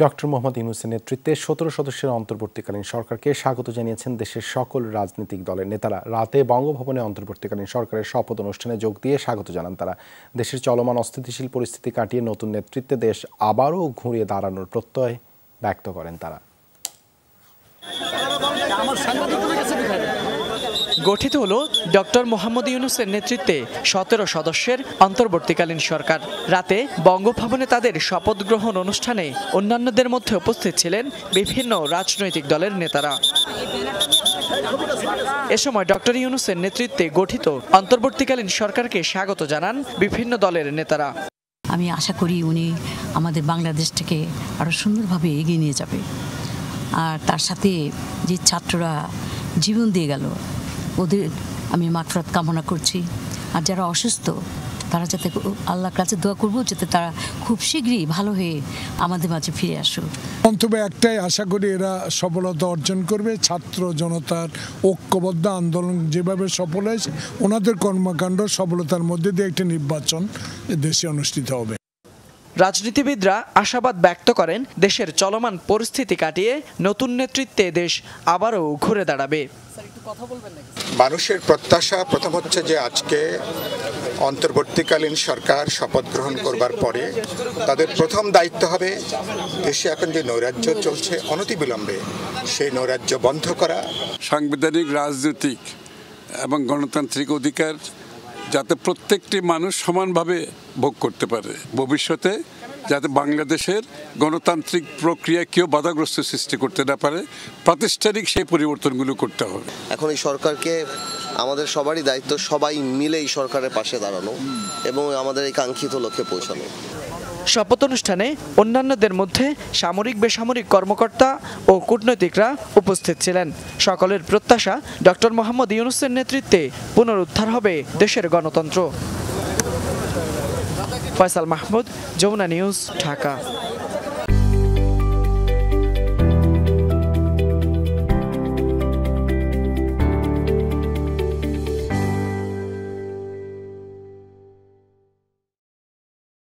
Doctor Mohammad ইউনূসের নেতৃত্বে ১৭ সদস্যের অন্তর্বর্তীকালীন সরকারকে স্বাগত জানিয়েছেন দেশের সকল রাজনৈতিক দলের নেতারা। রাতে বঙ্গভবনে অন্তর্বর্তীকালীন সরকারের শপথ অনুষ্ঠানে যোগ দিয়ে স্বাগত জানান তারা। দেশের চলমান অস্থিতিশীল পরিস্থিতি কাটিয়ে নতুন নেতৃত্বে দেশ আবারও ঘুরিয়ে দাঁড়ানোর প্রত্যয় ব্যক্ত করেন তারা। গঠিত হলো ডক্টর মোহাম্মদ ইউনূসের নেতৃত্বে ১৭ সদস্যের অন্তর্বর্তীকালীন সরকার। রাতে বঙ্গভবনে তাদের শপথ গ্রহণ অনুষ্ঠানে অন্যান্যদের মধ্যে উপস্থিত ছিলেন বিভিন্ন রাজনৈতিক দলের নেতারা। এ সময় ডক্টর ইউনূসের নেতৃত্বে গঠিত অন্তর্বর্তীকালীন সরকারকে স্বাগত জানান বিভিন্ন দলের নেতারা। আমি আশা করি উনি আমাদের বাংলাদেশটাকে আরো সুন্দরভাবে এগিয়ে নিয়ে যাবে। আর তার সাথে যে ছাত্ররা জীবন দিয়ে গেল, ওদের আমি মাগফিরাত কামনা করছি। আর যারা অসুস্থ তারা যাতে আল্লাহর কাছে দোয়া করব যাতে তারা খুব শীঘ্রই ভালো হয়ে আমাদের মাঝে ফিরে আসুক। তবে একটাই আশা করি এরা সফলতা অর্জন করবে। ছাত্র জনতার ঐক্যবদ্ধ আন্দোলন যেভাবে সফল হয়েছে, ওনাদের কর্মকাণ্ড সফলতার মধ্যে দিয়ে একটি নির্বাচন দেশে অনুষ্ঠিত হবে। রাজনীতিবিদরা আশাবাদ ব্যক্ত করেন দেশের চলমান পরিস্থিতি কাটিয়ে নতুন নেতৃত্বে দেশ আবারও ঘুরে দাঁড়াবে। মানুষের প্রত্যাশা প্রথম হচ্ছে যে আজকে অন্তর্বর্তীকালীন সরকার শপথ গ্রহণ করবার পরে তাদের প্রথম দায়িত্ব হবে দেশে এখন যে নৈরাজ্য চলছে অনতিবিলম্বে সেই নৈরাজ্য বন্ধ করা। সাংবিধানিক, রাজনৈতিক এবং গণতান্ত্রিক অধিকার যাতে প্রত্যেকটি মানুষ সমানভাবে ভোগ করতে পারে, ভবিষ্যতে যাতে বাংলাদেশের গণতান্ত্রিক প্রক্রিয়া কেউ বাধাগ্রস্ত সৃষ্টি করতে না পারে, প্রাতিষ্ঠানিক সেই পরিবর্তনগুলো করতে হবে। এখন এই সরকারকে আমাদের সবারই দায়িত্ব, সবাই মিলে এই সরকারের পাশে দাঁড়ানো এবং আমাদের এই কাঙ্ক্ষিত লক্ষ্যে পৌঁছানো। শপথ অনুষ্ঠানে অন্যান্যদের মধ্যে সামরিক বেসামরিক কর্মকর্তা ও কূটনৈতিকরা উপস্থিত ছিলেন। সকলের প্রত্যাশা ডক্টর মোহাম্মদ ইউনূসের নেতৃত্বে পুনরুদ্ধার হবে দেশের গণতন্ত্র। ফয়সাল মাহমুদ, যমুনা নিউজ, ঢাকা।